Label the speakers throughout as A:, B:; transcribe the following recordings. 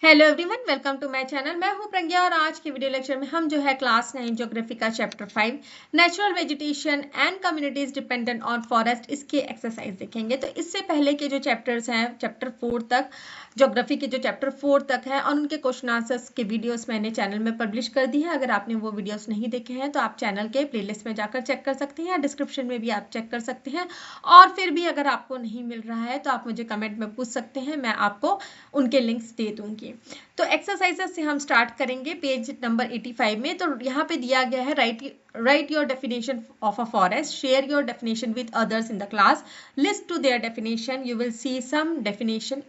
A: Hello everyone, welcome to my channel. मैं हूं प्रज्ञा और आज के वीडियो लेक्चर में हम जो है क्लास 9 ज्योग्राफी का chapter 5 natural vegetation and communities dependent on forest, इसके एक्सरसाइज देखेंगे। तो इससे पहले के जो चैप्टर्स हैं चैप्टर 4 तक, ज्योग्राफी के जो चैप्टर 4 तक है और उनके क्वेश्चन आंसर्स के वीडियोस मैंने चैनल में पब्लिश कर दी है। अगर आपने वो वीडियोस नहीं देखे हैं तो आप चैनल के प्लेलिस्ट में जाकर चेक कर सकते हैं या डिस्क्रिप्शन में भी आप चेक कर सकते हैं। और फिर भी अगर आपको नहीं मिल रहा है तो आप मुझे कमेंट में पूछ सकते हैं, मैं आपको उनके लिंक्स दे दूंगी। तो एक्सरसाइजेस से हम स्टार्ट करेंगे पेज नंबर 85 में। तो यहाँ पे दिया गया है write your definition of a forest, share your definition with others in the class, list to their definition, you will see some definition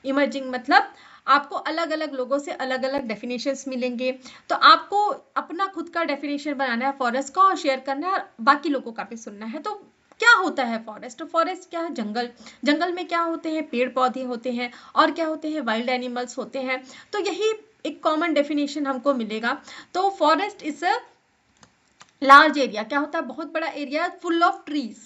A: emerging मतलब आपको अलग अलग लोगों से अलग अलग डेफिनेशंस मिलेंगे। तो आपको अपना खुद का डेफिनेशन बनाना है फॉरेस्ट का और शेयर करना है और बाकी लोगों का भी सुनना है। तो क्या होता है फॉरेस्ट? फॉरेस्ट क्या है? जंगल। जंगल में क्या होते हैं? पेड़ पौधे होते हैं। और क्या होते हैं? वाइल्ड एनिमल्स होते हैं। तो यही एक कॉमन डेफिनेशन हमको मिलेगा। तो forest is a large area. क्या होता है? बहुत बड़ा area full of trees,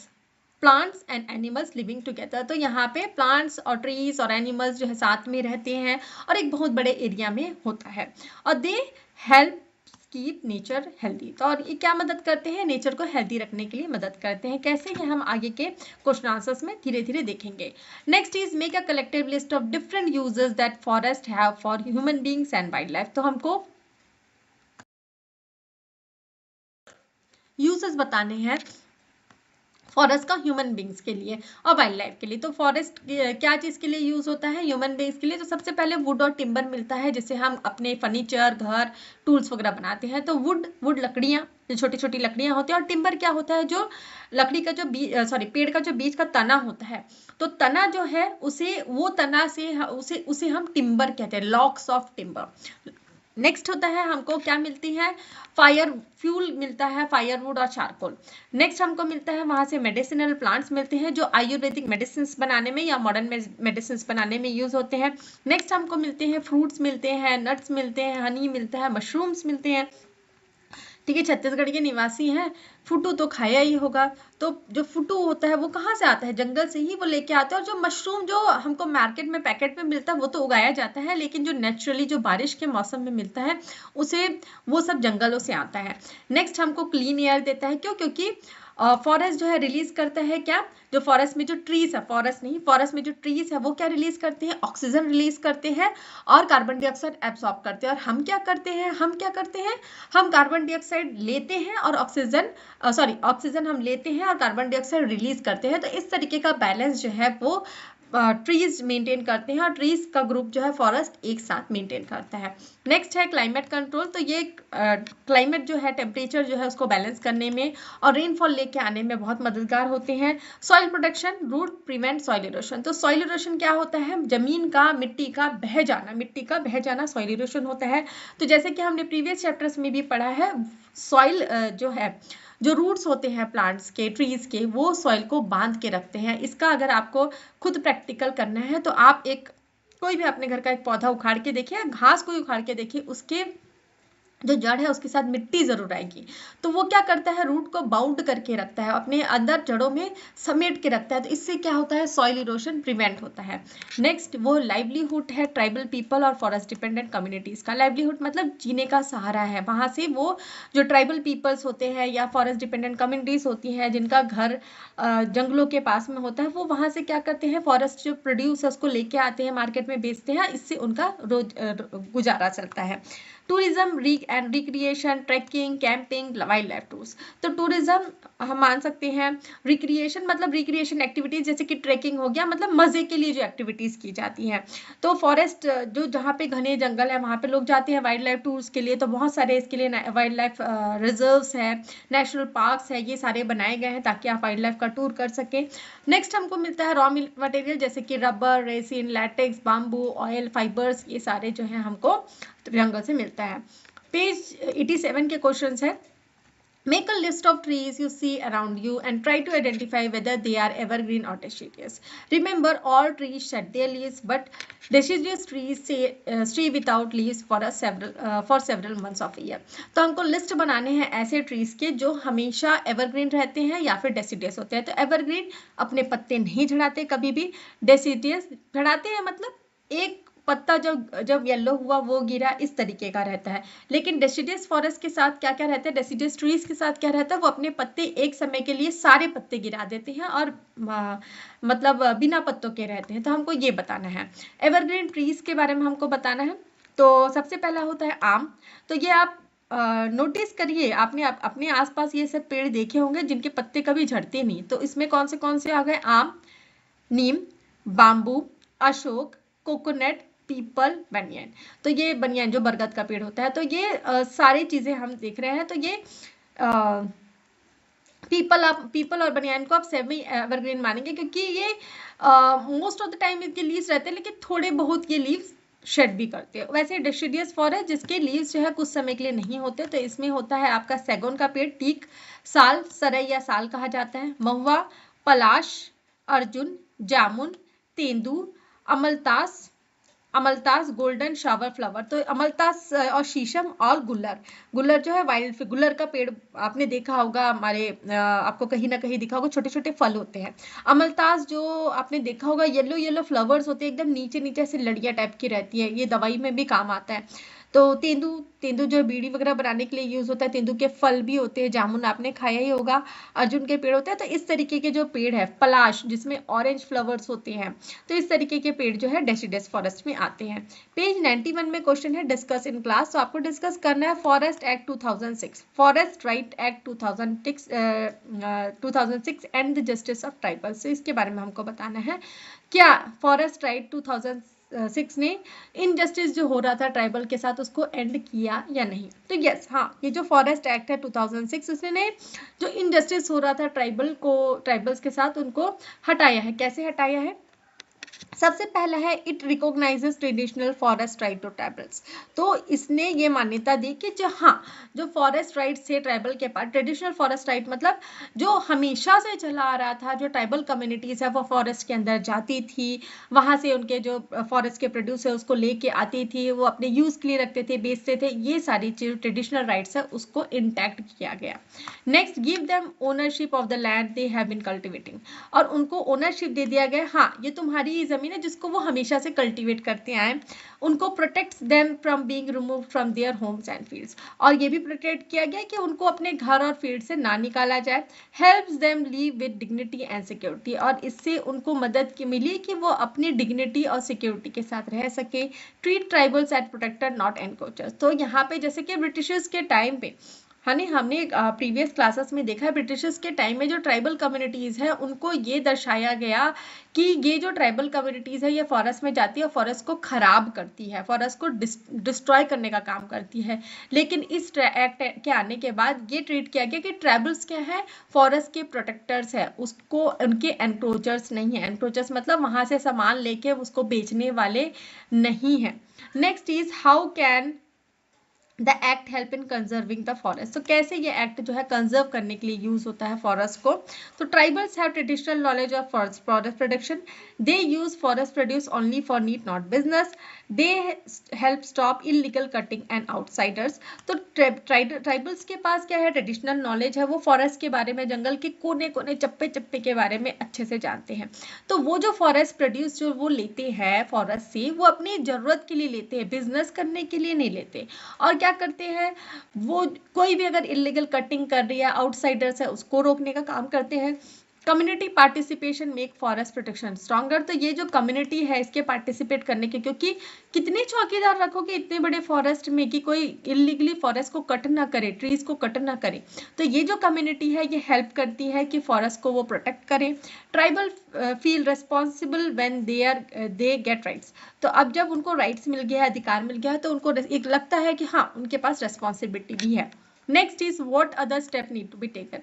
A: plants and animals living together. तो यहाँ पे प्लांट्स और ट्रीज और एनिमल्स जो है साथ में रहते हैं और एक बहुत बड़े एरिया में होता है। और they help keep nature healthy. तो और ये क्या मदद करते हैं? नेचर को हेल्दी रखने के लिए मदद करते हैं। कैसे? ये हम आगे के क्वेश्चन आंसर्स में धीरे धीरे देखेंगे। Next is make a collective list of different uses that forest have for human beings and wild life. तो हमको यूजेस बताने हैं फॉरेस्ट का ह्यूमन बींग्स के लिए और वाइल्ड लाइफ के लिए। तो फॉरेस्ट क्या चीज के लिए यूज होता है? ह्यूमन बींग्स के लिए। तो सबसे पहले वुड और टिम्बर मिलता है जिससे हम अपने फर्नीचर, घर, टूल्स वगैरह बनाते हैं। तो वुड लकड़ियां, जो छोटी छोटी लकड़ियां होती हैं। और टिम्बर क्या होता है? जो लकड़ी का जो पेड़ का जो बीच का तना होता है। तो तना जो है उसे वो तना से उसे हम टिम्बर कहते हैं, लॉक्स ऑफ टिम्बर। नेक्स्ट होता है हमको क्या मिलती है? फायर फ्यूल मिलता है, फायरवुड और चारकोल। नेक्स्ट हमको मिलता है वहां से मेडिसिनल प्लांट्स मिलते हैं जो आयुर्वेदिक मेडिसिन बनाने में या मॉडर्न मेडिसिन बनाने में यूज होते हैं। नेक्स्ट हमको मिलते हैं फ्रूट्स मिलते हैं, नट्स मिलते हैं, हनी मिलता है, मशरूम्स मिलते हैं। ठीक है, छत्तीसगढ़ के निवासी हैं, फुटू तो खाया ही होगा। तो जो फुटू होता है वो कहाँ से आता है? जंगल से ही वो लेके आते हैं। और जो मशरूम जो हमको मार्केट में पैकेट में मिलता है वो तो उगाया जाता है, लेकिन जो नेचुरली जो बारिश के मौसम में मिलता है उसे वो सब जंगलों से आता है। नेक्स्ट हमको क्लीन एयर देता है। क्यों? क्योंकि फॉरेस्ट जो है रिलीज करता है क्या? जो फॉरेस्ट में जो ट्रीज है, फॉरेस्ट नहीं, फॉरेस्ट में जो ट्रीज है वो क्या रिलीज करते हैं? ऑक्सीजन रिलीज करते हैं और कार्बन डाइऑक्साइड एब्सॉर्ब करते हैं। और हम क्या करते हैं? हम कार्बन डाइऑक्साइड लेते हैं और ऑक्सीजन हम लेते हैं और कार्बन डाइऑक्साइड रिलीज करते हैं। तो इस तरीके का बैलेंस जो है वो ट्रीज मेंटेन करते हैं और ट्रीज का ग्रुप जो है फॉरेस्ट एक साथ मेंटेन करता है। नेक्स्ट है क्लाइमेट कंट्रोल। तो ये क्लाइमेट जो है, टेम्परेचर जो है उसको बैलेंस करने में और रेनफॉल लेके आने में बहुत मददगार होते हैं। Soil protection, root prevent soil erosion. तो सॉइल इरोशन क्या होता है? जमीन का, मिट्टी का बह जाना सॉइल इरोशन होता है। तो जैसे कि हमने प्रीवियस चैप्टर्स में भी पढ़ा है, सॉइल जो है, जो रूट्स होते हैं प्लांट्स के, ट्रीज के, वो सॉइल को बांध के रखते हैं। इसका अगर आपको खुद प्रैक्टिकल करना है तो आप कोई भी अपने घर का एक पौधा उखाड़ के देखिए, घास को उखाड़ के देखिए, उसके जो जड़ है उसके साथ मिट्टी जरूर आएगी। तो वो क्या करता है? रूट को बाउंड करके रखता है, अपने अंदर जड़ों में समेट के रखता है। तो इससे क्या होता है? सॉइल इरोशन प्रिवेंट होता है। नेक्स्ट वो लाइवलीहुड है ट्राइबल पीपल और फॉरेस्ट डिपेंडेंट कम्युनिटीज का। लाइवलीहुड मतलब जीने का सहारा है। वहां से वो जो ट्राइबल पीपल्स होते हैं या फॉरेस्ट डिपेंडेंट कम्युनिटीज होती हैं जिनका घर जंगलों के पास में होता है, वो वहां से क्या करते हैं? फॉरेस्ट जो प्रोड्यूस है उसको लेके आते हैं, मार्केट में बेचते हैं, इससे उनका रोज गुजारा चलता है। Tourism and recreation, trekking, camping, wildlife tours. तो टूरिज्म हम मान सकते हैं, रिक्रिएशन मतलब रिक्रिएशन एक्टिविटीज जैसे कि ट्रैकिंग हो गया, मतलब मजे के लिए जो एक्टिविटीज की जाती हैं। तो फॉरेस्ट जो जहाँ पे घने जंगल है वहाँ पे लोग जाते हैं वाइल्ड लाइफ टूर्स के लिए। तो बहुत सारे इसके लिए वाइल्ड लाइफ रिजर्व्स है, नेशनल पार्क्स है, ये सारे बनाए गए हैं ताकि आप वाइल्ड लाइफ का टूर कर सकें। नेक्स्ट हमको मिलता है रॉ मटेरियल जैसे कि rubber, resin, latex, bamboo, oil, fibres, ये सारे जो है हमको जंगल से मिलता है। पेज 87 के क्वेश्चन है, make a list of trees you see around you and try to identify whether they are evergreen or deciduous. Remember, all trees shed their leaves, but deciduous trees stay without leaves for several months of a year. तो हमको list बनाने हैं ऐसे trees के जो हमेशा evergreen रहते हैं या फिर डेसिडियस होते हैं। तो एवरग्रीन अपने पत्ते नहीं झड़ाते कभी भी, डेसिडियस झड़ाते हैं, मतलब एक पत्ता जब येलो हुआ वो गिरा, इस तरीके का रहता है। लेकिन डेसिडियस फॉरेस्ट के साथ क्या क्या रहता है, डेसिडियस ट्रीज के साथ क्या रहता है, वो अपने पत्ते एक समय के लिए सारे पत्ते गिरा देते हैं और मतलब बिना पत्तों के रहते हैं। तो हमको ये बताना है। एवरग्रीन ट्रीज के बारे में हमको बताना है। तो सबसे पहला होता है आम। तो ये आप नोटिस करिए, आपने अपने आसपास ये सब पेड़ देखे होंगे जिनके पत्ते कभी झड़ते नहीं। तो इसमें कौन से आ गए, आम, नीम, बाम्बू, अशोक, कोकोनट, पीपल, बनियान। तो ये बनियान जो बरगद का पेड़ होता है, तो ये सारी चीजें हम देख रहे हैं। तो ये पीपल और बनियान को आप सेमी एवरग्रीन मानेंगे, क्योंकि ये मोस्ट ऑफ द टाइम इनके लीव्स रहते हैं, लेकिन थोड़े बहुत ये लीव्स शेड भी करते हैं। वैसे डेसिडियस फॉरेस्ट जिसके लीव्स जो है कुछ समय के लिए नहीं होते, तो इसमें होता है आपका सैगोन का पेड़, टीक, साल, सरई या साल कहा जाता है, महुआ, पलाश, अर्जुन, जामुन, तेंदू, अमलतास, गोल्डन शावर फ्लावर। तो अमलतास और शीशम और गुल्लर जो है वाइल्ड गुल्लर का पेड़ आपने देखा होगा, हमारे आपको कहीं ना कहीं दिखा होगा, छोटे छोटे फल होते हैं। अमलतास जो आपने देखा होगा, येलो येलो फ्लावर्स होते हैं, एकदम नीचे नीचे से लड़ियां टाइप की रहती है, ये दवाई में भी काम आता है। तो तेंदू जो बीड़ी वगैरह बनाने के लिए यूज होता है, तेंदू के फल भी होते हैं, जामुन आपने खाया ही होगा, अर्जुन के पेड़ होते हैं। तो इस तरीके के जो पेड़ है, पलाश जिसमें ऑरेंज फ्लावर्स होते हैं, तो इस तरीके के पेड़ जो है डेसिडस फॉरेस्ट में आते हैं। पेज 91 में क्वेश्चन है डिस्कस इन क्लास। तो आपको डिस्कस करना है forest act 2006, forest right act 2006 and the justice of tribals. इसके बारे में हमको बताना है, क्या फॉरेस्ट राइट 2006 ने इनजस्टिस जो हो रहा था ट्राइबल के साथ उसको एंड किया या नहीं। तो यस, हाँ, ये जो फॉरेस्ट एक्ट है 2006, उसने जो इनजस्टिस हो रहा था ट्राइबल्स के साथ, उनको हटाया है। कैसे हटाया है? सबसे पहला है it recognises traditional forest right to tribals. तो इसने ये मान्यता दी कि जो फॉरेस्ट राइट से ट्राइबल के पास, ट्रेडिशनल फॉरेस्ट राइट मतलब जो हमेशा से चला आ रहा था, जो ट्राइबल कम्युनिटीज है वो फॉरेस्ट के अंदर जाती थी, वहां से उनके जो फॉरेस्ट के प्रोड्यूस है उसको लेके आती थी, वो अपने यूज के लिए रखते थे, बेचते थे, ये सारी चीज ट्रेडिशनल राइट्स है उसको इंटैक्ट किया गया। Next, give them ownership of the land they have been cultivating. और उनको ओनरशिप दे दिया गया, हाँ ये तुम्हारी जमीन है जिसको वो हमेशा से कल्टीवेट करते आए। उनको protects them from being removed from their homes and fields. और ये भी प्रोटेक्ट किया गया कि उनको अपने घर और फील्ड से ना निकाला जाए। Helps them live with dignity and security. और इससे उनको मदद की मिली कि वो अपनी डिग्निटी और सिक्योरिटी के साथ रह सके। Treat tribals as protector not encroachers. तो यहाँ पे जैसे कि ब्रिटिशर्स के टाइम पे हमने प्रीवियस क्लासेस में देखा है, ब्रिटिशर्स के टाइम में जो ट्राइबल कम्युनिटीज है उनको ये दर्शाया गया कि ये जो ट्राइबल कम्युनिटीज है ये फॉरेस्ट में जाती है और फॉरेस्ट को खराब करती है, फॉरेस्ट को डिस्ट्रॉय करने का काम करती है। लेकिन इस एक्ट के आने के बाद ये ट्रीट किया गया कि ट्राइबल्स क्या है, फॉरेस्ट के प्रोटेक्टर्स है, उसको उनके एनक्रोचर्स नहीं है। एनक्रोचर्स मतलब वहां से सामान लेके उसको बेचने वाले नहीं है। Next is how can the act help in conserving the forest. तो कैसे ये एक्ट जो है कंजर्व करने के लिए यूज होता है फॉरेस्ट को। तो tribals have traditional knowledge of forest production, they use forest produce only for need not business, they help stop illegal cutting and outsiders. तो ट्राइबल्स के पास क्या है, ट्रेडिशनल नॉलेज है, वो फॉरेस्ट के बारे में, जंगल के कोने कोने चप्पे चप्पे के बारे में अच्छे से जानते हैं। तो वो जो फॉरेस्ट प्रोड्यूस जो वो लेते हैं फॉरेस्ट से, वो अपनी जरूरत के लिए लेते हैं, बिजनेस करने के लिए नहीं लेते। और क्या करते हैं, वो कोई भी अगर इलीगल कटिंग कर रही है, आउटसाइडर्स है, उसको रोकने का काम करते हैं। Community participation make forest protection stronger. तो ये जो कम्युनिटी है इसके पार्टिसिपेट करने के, क्योंकि कितने चौकीदार रखोगे इतने बड़े फॉरेस्ट में कि कोई इलीगली फॉरेस्ट को कट ना करे, ट्रीज को कट ना करे। तो ये जो कम्युनिटी है ये हेल्प करती है कि फॉरेस्ट को वो प्रोटेक्ट करे। Tribal feel responsible when they get rights. तो अब जब उनको राइट्स मिल गया है, अधिकार मिल गया है, तो उनको एक लगता है कि हाँ उनके पास रेस्पॉन्सिबिलिटी भी है। Next is what other step need to be taken.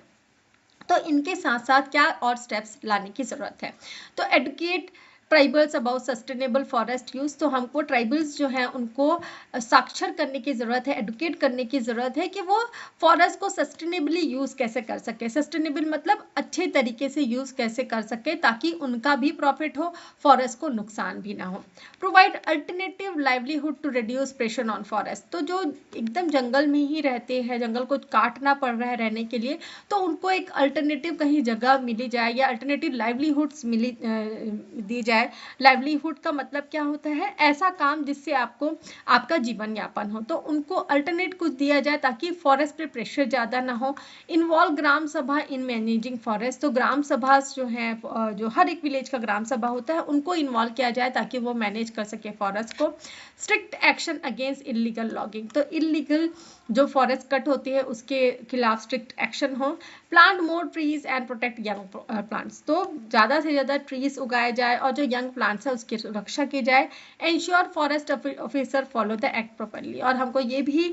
A: तो इनके साथ साथ क्या और स्टेप्स लाने की जरूरत है। तो educate tribals about sustainable forest use. तो हमको ट्राइबल्स जो है उनको साक्षर करने की जरूरत है, एडुकेट करने की जरूरत है कि वो फॉरेस्ट को सस्टेनेबली यूज कैसे कर सके। सस्टेनेबल मतलब अच्छे तरीके से यूज कैसे कर सके ताकि उनका भी प्रॉफिट हो, फॉरेस्ट को नुकसान भी ना हो। Provide alternative livelihood to reduce pressure on forest. तो जो एकदम जंगल में ही रहते हैं, जंगल को काटना पड़ रहा है रहने के लिए, तो उनको एक अल्टरनेटिव कहीं जगह मिली जाए या अल्टरनेटिव लाइवलीहुड्स दी जाए है, लाइवलीहुड का मतलब क्या होता है, ऐसा काम जिससे आपको आपका जीवन यापन हो, तो उनको अल्टरनेट कुछ दिया जाए ताकि फॉरेस्ट पे प्रेशर ज़्यादा ना हो। इन्वॉल्व ग्राम सभा इन मैनेजिंग फॉरेस्ट, तो ग्राम सभा जो है, जो हर एक विलेज का ग्राम सभा होता है, उनको इन्वॉल्व किया जाए ताकि वो मैनेज कर सके फॉरेस्ट को। Strict action against illegal logging, तो इलीगल जो फॉरेस्ट कट होती है उसके खिलाफ स्ट्रिक्ट एक्शन हो। Plant more trees and protect young plants, तो ज़्यादा से ज़्यादा ट्रीज उगाए जाए और जो यंग प्लांट्स है उसकी रक्षा की जाए। Ensure forest officer follow the act properly, और हमको ये भी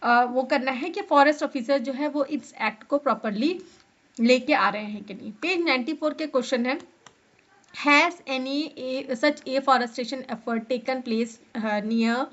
A: वो करना है कि फॉरेस्ट ऑफिसर जो है वो इस एक्ट को प्रॉपरली लेके आ रहे हैं कि नहीं। पेज 94 के क्वेश्चन है, has any such afforestation effort taken place near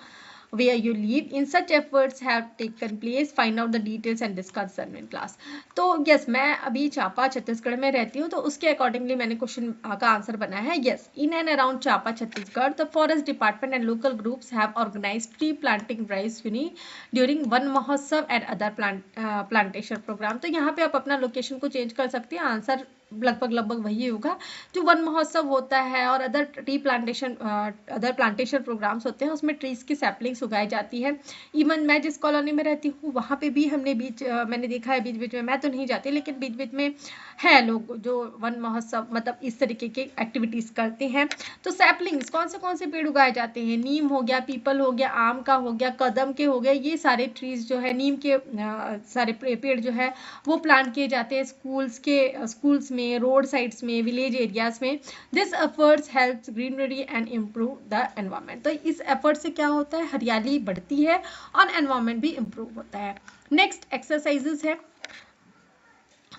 A: where you live? In such efforts have taken place, find out the details and discuss them in class. तो यस, मैं अभी चापा छत्तीसगढ़ में रहती हूँ, तो उसके अकॉर्डिंगली मैंने क्वेश्चन का आंसर बनाया है। Yes, in and around Champa Chhattisgarh the forest department and local groups have organised tree planting drives during Van Mahotsav and other plantation programme. तो यहाँ पे आप अपना लोकेशन को चेंज कर सकते हैं, आंसर लगभग वही होगा। जो वन महोत्सव होता है और अदर प्लांटेशन प्रोग्राम्स होते हैं, उसमें ट्रीज की सैपलिंग्स उगाई जाती है। इवन मैं जिस कॉलोनी में रहती हूँ वहाँ पे भी हमने मैंने देखा है बीच बीच में, मैं तो नहीं जाती लेकिन बीच बीच में है लोग जो वन महोत्सव मतलब इस तरीके के एक्टिविटीज करते हैं। तो सैपलिंग्स कौन से पेड़ उगाए जाते हैं, नीम हो गया, पीपल हो गया, आम का हो गया, कदम के हो गए, ये सारे ट्रीज जो है, नीम के सारे पेड़ जो है वो प्लांट किए जाते हैं स्कूल्स में, रोड साइड्स में, विलेज एरियाज में। This efforts helps greenery and improve the environment, तो इस एफर्ट से क्या होता है, हरियाली बढ़ती है और एनवायरनमेंट भी इम्प्रूव होता है। नेक्स्ट एक्सरसाइजेस है।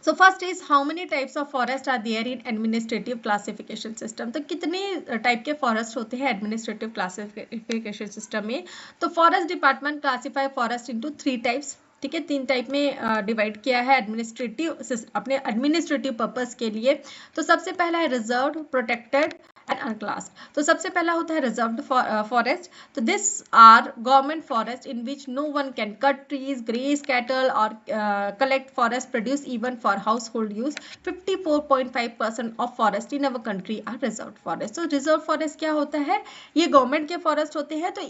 A: So first is how many types of forest are there in administrative classification system, तो कितने टाइप के फॉरेस्ट होते हैं एडमिनिस्ट्रेटिव क्लासिफिकेशन सिस्टम में। तो forest department classify forest into 3 types, ठीक है, 3 टाइप में डिवाइड किया है अपने एडमिनिस्ट्रेटिव पर्पस के लिए। तो सबसे पहला है रिजर्व्ड, प्रोटेक्टेड एंड अनक्लास्ड। तो सबसे पहला होता है रिजर्व्ड फॉरेस्ट, तो this are government forest in which no one can cut trees, graze cattle और collect forest produce even for household use. 54.5% of forest in our country are reserved forest. तो reserve forest क्या होता है, ये government के forest होते हैं, तो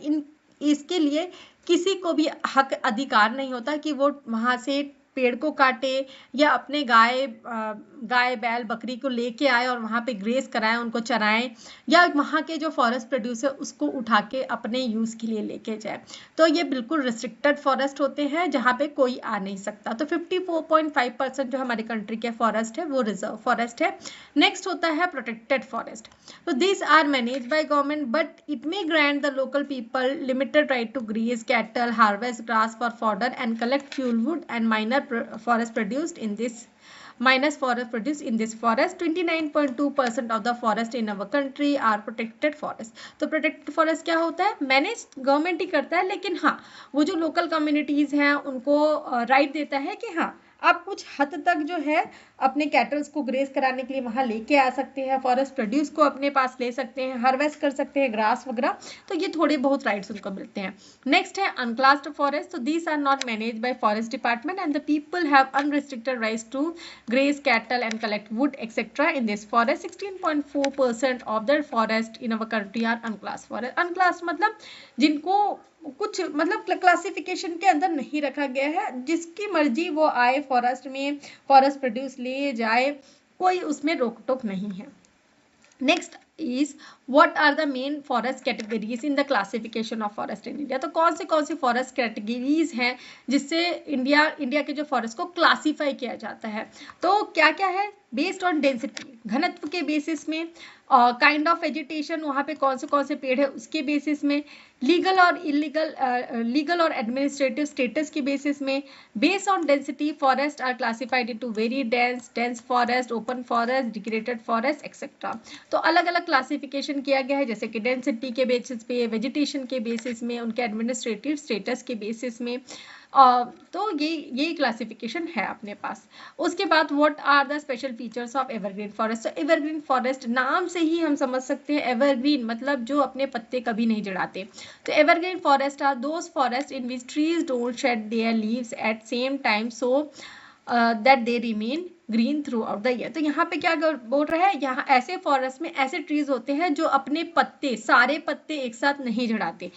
A: इसके लिए किसी को भी हक अधिकार नहीं होता कि वो वहां से पेड़ को काटे या अपने गाय बैल बकरी को लेके आए और वहाँ पे ग्रेस कराएं, उनको चराएं, या वहाँ के जो फॉरेस्ट प्रोड्यूस है उसको उठा के अपने यूज़ के लिए लेके जाए। तो ये बिल्कुल रिस्ट्रिक्टेड फॉरेस्ट होते हैं जहाँ पे कोई आ नहीं सकता। तो 54.5% जो हमारी कंट्री के फॉरेस्ट है वो रिजर्व फॉरेस्ट है। नेक्स्ट होता है प्रोटेक्टेड फॉरेस्ट, तो this are manage by government but it may grant the local people limited right to graze cattle, harvest grass for fodder and collect fuel wood and minor forest produced in this forest. 29.2% of the forest in our country are protected forest. तो protected forest क्या होता है, manage government ही करता है, लेकिन हाँ वो जो लोकल कम्युनिटीज हैं उनको राइट देता है कि हाँ आप कुछ हद तक जो है अपने कैटल्स को ग्रेस कराने के लिए वहाँ लेके आ सकते हैं, फॉरेस्ट प्रोड्यूस को अपने पास ले सकते हैं, हार्वेस्ट कर सकते हैं ग्रास वगैरह, तो ये थोड़े बहुत राइट्स उनको मिलते हैं। नेक्स्ट है अनक्लास्ड फॉरेस्ट, तो these are not manage by forest department and the people have unrestricted rights to graze cattle and collect wood etcetera in this forest. 16.4% of the forest in our country are unclassed forest. Unclassed मतलब जिनको कुछ मतलब classification के अंदर नहीं रखा गया है, जिसकी मर्जी वो आए फॉरेस्ट में फॉरेस्ट प्रोड्यूस ले जाए, कोई उसमें रोक टोक नहीं है। Next is what are the main forest categories in the classification of forest in India. तो कौन सी फॉरेस्ट कैटेगरीज हैं जिससे इंडिया के जो फॉरेस्ट को क्लासीफाई किया जाता है। तो क्या क्या है, बेस्ड ऑन डेंसिटी, घनत्व के बेसिस में, काइंड ऑफ वेजिटेशन, वहाँ पे कौन से पेड़ है उसके बेसिस में, लीगल और एडमिनिस्ट्रेटिव स्टेटस के बेसिस में। Based on density forest are classified into very dense forest, open forest, degraded forest etcetera. तो अलग अलग क्लासिफिकेशन किया गया है, जैसे कि डेंसिटी के बेसिस पे, वेजिटेशन के बेसिस में, उनके एडमिनिस्ट्रेटिव स्टेटस के बेसिस में। तो ये क्लासिफिकेशन है अपने पास। उसके बाद what are the special features of evergreen forest. तो एवरग्रीन फॉरेस्ट नाम से ही हम समझ सकते हैं, एवरग्रीन मतलब जो अपने पत्ते कभी नहीं जड़ाते। तो evergreen forest are those forest in which trees don't shed their leaves at same time so that they remain green throughout the year. तो यहाँ पे क्या बोल रहा है, यहाँ ऐसे फॉरेस्ट में ऐसे ट्रीज होते हैं जो अपने पत्ते, सारे पत्ते एक साथ नहीं झड़ाते,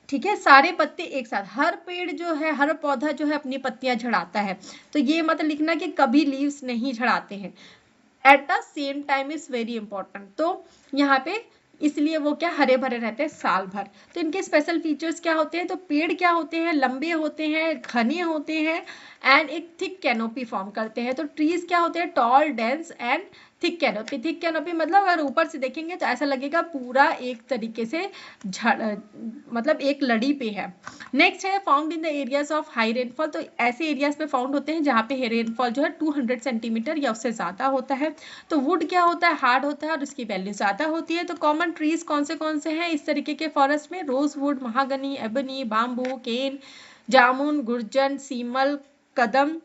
A: ठीक है, सारे पत्ते एक साथ, हर पेड़ जो है, हर पौधा जो है अपनी पत्तियां झड़ाता है। तो ये मत लिखना कि कभी लीव्स नहीं झड़ाते हैं, at the same time is very important. तो यहाँ पे इसलिए वो क्या हरे भरे रहते हैं साल भर। तो इनके स्पेशल फीचर्स क्या होते हैं, तो पेड़ क्या होते हैं, लंबे होते हैं, घने होते हैं एंड एक थिक कैनोपी फॉर्म करते हैं। तो ट्रीज क्या होते हैं, tall, dense and thick canopy. Thick canopy मतलब अगर ऊपर से देखेंगे तो ऐसा लगेगा पूरा एक तरीके से मतलब एक लड़ी पे है। नेक्स्ट है found in the areas of high rainfall. तो ऐसे एरियाज पे फाउंड होते हैं जहाँ पे रेनफॉल जो है 200 सेंटीमीटर या उससे ज्यादा होता है। तो वुड क्या होता है, हार्ड होता है और उसकी वैल्यू ज्यादा होती है। तो कॉमन ट्रीज कौन से हैं इस तरीके के फॉरेस्ट में, rosewood, mahogany, ebony, bamboo, cane, jamun, gurjan, semal, kadam,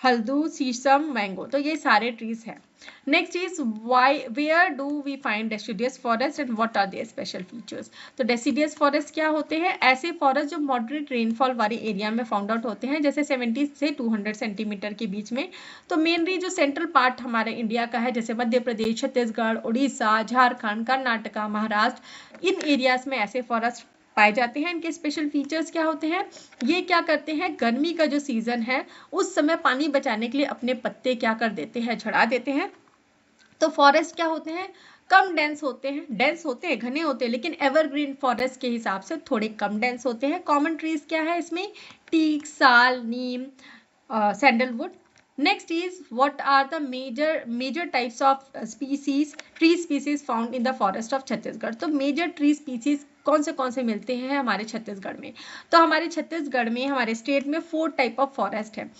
A: haldu, sheesham, mango. तो ये सारे ट्रीज हैं। Next is why, where do we find deciduous forest and what are their special features. तो डेसिडियस फॉरेस्ट क्या होते हैं, ऐसे फॉरेस्ट जो मॉडरेट रेनफॉल वाले एरिया में फाउंड आउट होते हैं, जैसे 70 से 200 सेंटीमीटर के बीच में। तो मेनली जो सेंट्रल पार्ट हमारे इंडिया का है, जैसे मध्य प्रदेश, छत्तीसगढ़, उड़ीसा, झारखंड, कर्नाटका, महाराष्ट्र, इन एरियाज में ऐसे फॉरेस्ट पाए जाते हैं। इनके स्पेशल फीचर्स क्या होते हैं, ये क्या करते हैं, गर्मी का जो सीजन है उस समय पानी बचाने के लिए अपने पत्ते क्या कर देते हैं, झड़ा देते हैं। तो फॉरेस्ट क्या होते हैं, कम डेंस होते हैं, डेंस होते हैं, घने होते हैं, लेकिन एवरग्रीन फॉरेस्ट के हिसाब से थोड़े कम डेंस होते हैं। कॉमन ट्रीज क्या है इसमें, teak, sal, neem, sandalwood. Next is what are the major types of species, tree species found in the forest of Chhattisgarh. तो मेजर ट्री स्पीसीज कौन से मिलते हैं हमारे छत्तीसगढ़ में। तो हमारे छत्तीसगढ़ में, हमारे स्टेट में 4 टाइप ऑफ फॉरेस्ट है,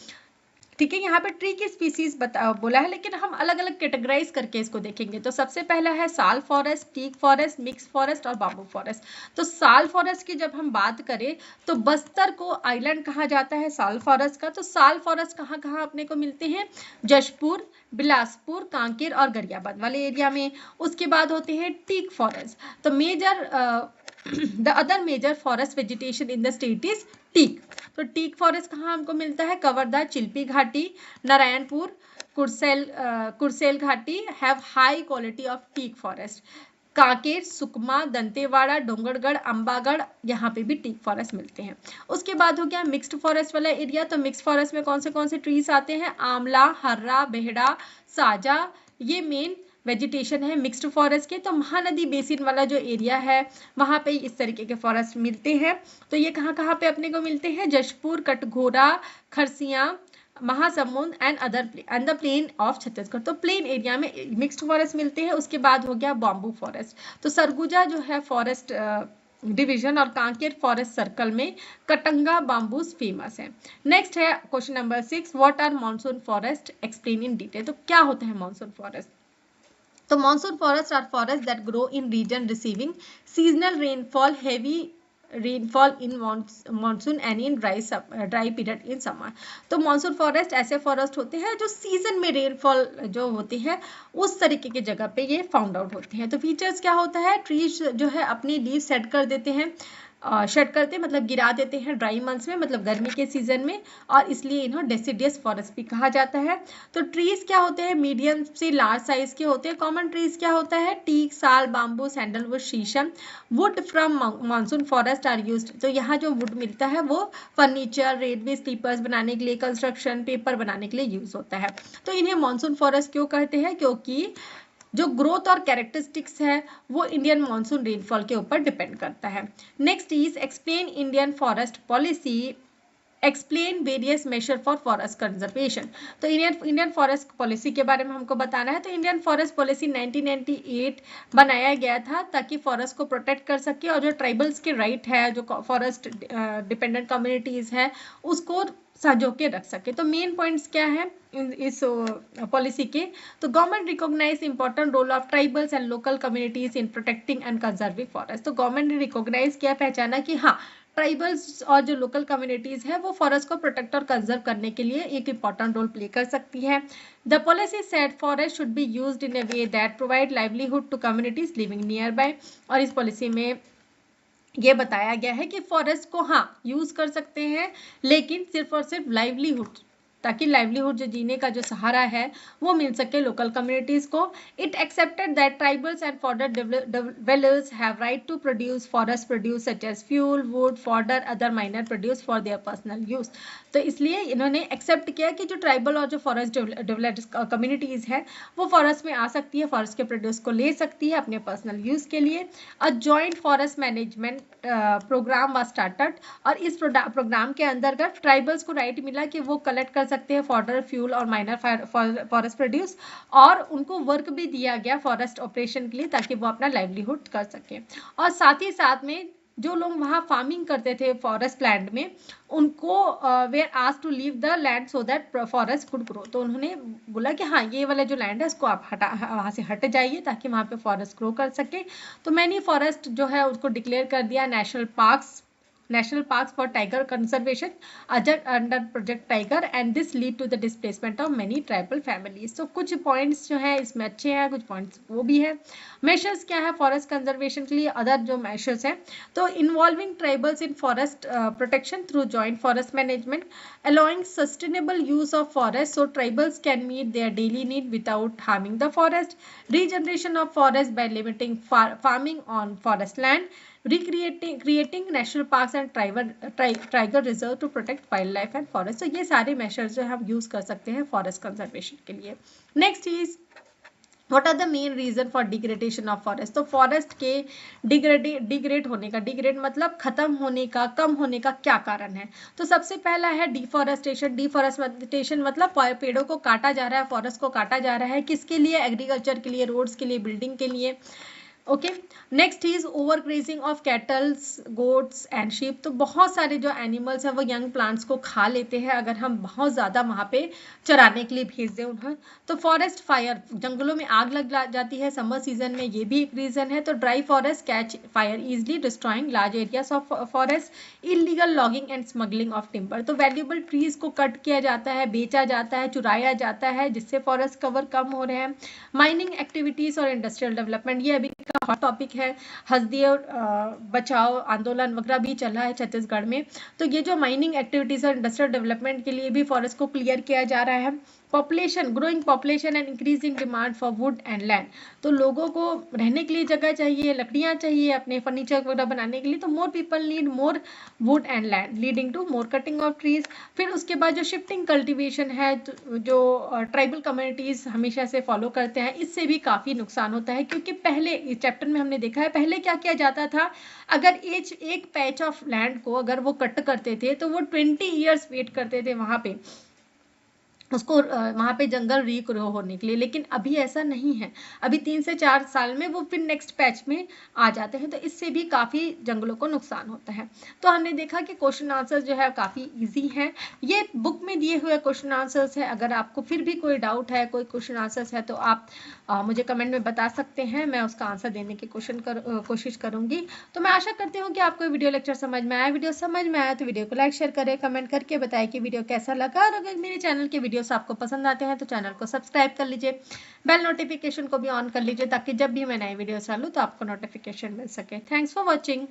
A: ठीक है। यहाँ पे ट्री की स्पीसीज बोला है, लेकिन हम अलग अलग कैटेगराइज करके इसको देखेंगे। तो सबसे पहला है sal forest, teak forest, mix forest और बाम्बू फॉरेस्ट। तो साल फॉरेस्ट की जब हम बात करें तो बस्तर को आइलैंड कहा जाता है साल फॉरेस्ट का। तो साल फॉरेस्ट कहाँ कहाँ अपने को मिलते हैं, जशपुर, बिलासपुर, कांकेर और गरियाबंद वाले एरिया में। उसके बाद होते हैं टीक फॉरेस्ट। तो major the other major forest vegetation in the state is teak. तो टीक फॉरेस्ट कहाँ हमको मिलता है, कवर्धा, चिल्पी घाटी, Narayanpur, Kursel Ghati have high quality of teak forest. Kanker, Sukma, Dantewada, Dongargarh, Ambagarh, यहाँ पे भी टीक फॉरेस्ट मिलते हैं। उसके बाद हो गया मिक्स्ड फॉरेस्ट वाला एरिया। तो मिक्स फॉरेस्ट में कौन से ट्रीज आते हैं, आंवला, हर्रा, बेहड़ा, साजा, ये मेन वेजिटेशन है मिक्स्ड फॉरेस्ट के। तो महानदी बेसिन वाला जो एरिया है वहां पे इस तरीके के फॉरेस्ट मिलते हैं। तो ये कहाँ कहाँ पे अपने को मिलते हैं, Jashpur, Katghora, Kharsia, Mahasamund and the plain of Chhattisgarh. तो प्लेन एरिया में मिक्स्ड फॉरेस्ट मिलते हैं। उसके बाद हो गया बॉम्बू फॉरेस्ट। तो सरगुजा जो है फॉरेस्ट डिवीजन और कांकेर फॉरेस्ट सर्कल में कटंगा बाम्बूस फेमस है। नेक्स्ट है question number 6, what are monsoon forest, explain in detail. तो क्या होता है मॉनसून फॉरेस्ट। तो monsoon forests are forests that grow in region receiving seasonal rainfall, heavy rainfall in monsoon and in dry period in summer। तो monsoon forest ऐसे forest होते हैं जो सीजन में रेनफॉल जो होती है उस तरीके की जगह पे ये फाउंड आउट होते हैं। तो फीचर्स क्या होता है, ट्रीज जो है अपनी लीव सेट कर देते हैं, शेड करते मतलब गिरा देते हैं ड्राई मंथ्स में, मतलब गर्मी के सीजन में, और इसलिए इन्हें डेसिडियस फॉरेस्ट भी कहा जाता है। तो ट्रीज क्या होते हैं, मीडियम से लार्ज साइज के होते हैं। कॉमन ट्रीज क्या होता है, teak, sal, bamboo, sandalwood, sheesham. Wood from monsoon forest are used. तो यहाँ जो वुड मिलता है वो फर्नीचर, रेलवे स्लीपर्स बनाने के लिए, कंस्ट्रक्शन, पेपर बनाने के लिए यूज होता है। तो इन्हें मॉनसून फॉरेस्ट क्यों कहते हैं, क्योंकि जो ग्रोथ और कैरेक्टरिस्टिक्स है वो इंडियन मॉनसून रेनफॉल के ऊपर डिपेंड करता है। Next is explain Indian forest policy, explain various measure for forest conservation. तो इंडियन फॉरेस्ट पॉलिसी के बारे में हमको बताना है। तो इंडियन फॉरेस्ट पॉलिसी 1998 बनाया गया था ताकि फॉरेस्ट को प्रोटेक्ट कर सके और जो ट्राइबल्स के राइट है, जो फॉरेस्ट डिपेंडेंट कम्युनिटीज है, उसको संजो के रख सके। तो मेन पॉइंट्स क्या है इस पॉलिसी के, तो government recognise important role of tribals and local communities in protecting and conserving forest. तो गवर्नमेंट ने रिकॉग्नाइज किया, पहचाना कि हाँ ट्राइबल्स और जो लोकल कम्युनिटीज है वो फॉरेस्ट को प्रोटेक्ट और कंजर्व करने के लिए एक इंपॉर्टेंट रोल प्ले कर सकती है। The policy said forest should be used in a way that provide livelihood to communities living nearby. और इस पॉलिसी में ये बताया गया है कि फॉरेस्ट को हाँ यूज कर सकते हैं, लेकिन सिर्फ और सिर्फ लाइवलीहुड ताकि लाइवलीहुड जो जीने का जो सहारा है वो मिल सके लोकल कम्युनिटीज को। It accepted that tribals and forest dwellers have right to produce forest produce such as fuel, wood, fodder, other minor produce for their personal use। तो इसलिए इन्होंने एक्सेप्ट किया कि जो ट्राइबल और जो फॉरेस्ट डेवलपर्स कम्युनिटीज है वो फॉरेस्ट में आ सकती है, फॉरेस्ट के प्रोड्यूस को ले सकती है अपने पर्सनल यूज के लिए। A joint forest management programme was started, और इस प्रोग्राम के अंतर्गत ट्राइबल्स को राइट मिला कि वो कलेक्ट कर सकते हैं फॉडर, फ्यूल और माइनर फॉरेस्ट प्रोड्यूस, और उनको वर्क भी दिया गया फॉरेस्ट ऑपरेशन के लिए ताकि वो अपना लाइवलीहुड कर सके। और साथ ही साथ में जो लोग वहाँ फार्मिंग करते थे फॉरेस्ट लैंड में, उनको were asked to leave the land so that forest could grow. तो उन्होंने बोला कि हाँ ये वाला जो लैंड है इसको आप वहाँ से हट जाइए ताकि वहाँ पे फॉरेस्ट ग्रो कर सके। तो मैनी फॉरेस्ट जो है उसको डिक्लेयर कर दिया national parks for tiger conservation under project tiger, and this lead to the displacement of many tribal families. तो कुछ पॉइंट्स जो है इसमें अच्छे हैं, कुछ पॉइंट्स वो भी है। मेजर्स क्या है फॉरेस्ट कंजर्वेशन के लिए, अदर जो मेजर्स हैं, तो involving tribals in forest protection through joint forest management, allowing sustainable use of forest so tribals can meet their daily need without harming the forest, regeneration of forest by limiting farming on forest land, creating national parks and tiger reserve to protect wildlife and forest। तो ये सारे measures जो हम use कर सकते हैं forest conservation के लिए। Next is What are the main reason for degradation of forest? तो फॉरेस्ट के डिग्रेड होने का, डिग्रेड मतलब खत्म होने का, कम होने का क्या कारण है? तो सबसे पहला है डिफॉरेस्टेशन मतलब पेड़ों को काटा जा रहा है, फॉरेस्ट को काटा जा रहा है, किसके लिए? एग्रीकल्चर के लिए, रोड्स के लिए, बिल्डिंग के लिए। Okay, next is over grazing of kettles, goats and sheep. तो बहुत सारे जो एनिमल्स हैं वो यंग प्लांट्स को खा लेते हैं अगर हम बहुत ज़्यादा वहाँ पे चराने के लिए भेज दें उन्हें। तो फॉरेस्ट फायर, जंगलों में आग लग जाती है समर सीजन में, ये भी एक रीज़न है। तो dry forest catch fire easily destroying large areas of forest, illegal logging and smuggling of timber. तो वैल्यूबल ट्रीज को कट किया जाता है, बेचा जाता है, चुराया जाता है, जिससे फॉरेस्ट कवर कम हो रहे हैं। माइनिंग एक्टिविटीज और इंडस्ट्रियल डेवलपमेंट, ये अभी हॉट टॉपिक है, हल्दी बचाओ आंदोलन वगैरह भी चला है छत्तीसगढ़ में। तो ये जो माइनिंग एक्टिविटीज और इंडस्ट्रियल डेवलपमेंट के लिए भी फॉरेस्ट को क्लियर किया जा रहा है। Population, growing population and increasing demand for would and land. तो लोगों को रहने के लिए जगह चाहिए, लकड़ियां चाहिए अपने फर्नीचर वगैरह बनाने के लिए, तो more people need more wood and land leading to more cutting of trees. फिर उसके बाद जो शिफ्टिंग कल्टीवेशन है जो ट्राइबल कम्युनिटीज हमेशा से फॉलो करते हैं, इससे भी काफ़ी नुकसान होता है। क्योंकि पहले इस चैप्टर में हमने देखा है पहले क्या किया जाता था, अगर एक पैच ऑफ लैंड को अगर वो कट करते थे तो वो 20 ईयर्स वेट करते थे वहाँ पे उसको वहाँ पे जंगल रीग्रो होने के लिए। लेकिन अभी ऐसा नहीं है, अभी 3 से 4 साल में वो फिर नेक्स्ट पैच में आ जाते हैं, तो इससे भी काफ़ी जंगलों को नुकसान होता है। तो हमने देखा कि क्वेश्चन आंसर्स जो है काफ़ी इजी हैं, ये बुक में दिए हुए क्वेश्चन आंसर्स है। अगर आपको फिर भी कोई डाउट है, कोई क्वेश्चन आंसर्स है, तो आप मुझे कमेंट में बता सकते हैं, मैं उसका आंसर देने की कोशिश करूँगी। तो मैं आशा करती हूँ कि आपको वीडियो लेक्चर समझ में आया। वीडियो समझ में आया तो वीडियो को लाइक शेयर करें, कमेंट करके बताएं कि वीडियो कैसा लगा, और अगर मेरे चैनल के वीडियोस आपको पसंद आते हैं तो चैनल को सब्सक्राइब कर लीजिए, बेल नोटिफिकेशन को भी ऑन कर लीजिए ताकि जब भी मैं नए वीडियोस डालूं तो आपको नोटिफिकेशन मिल सके। Thanks for watching.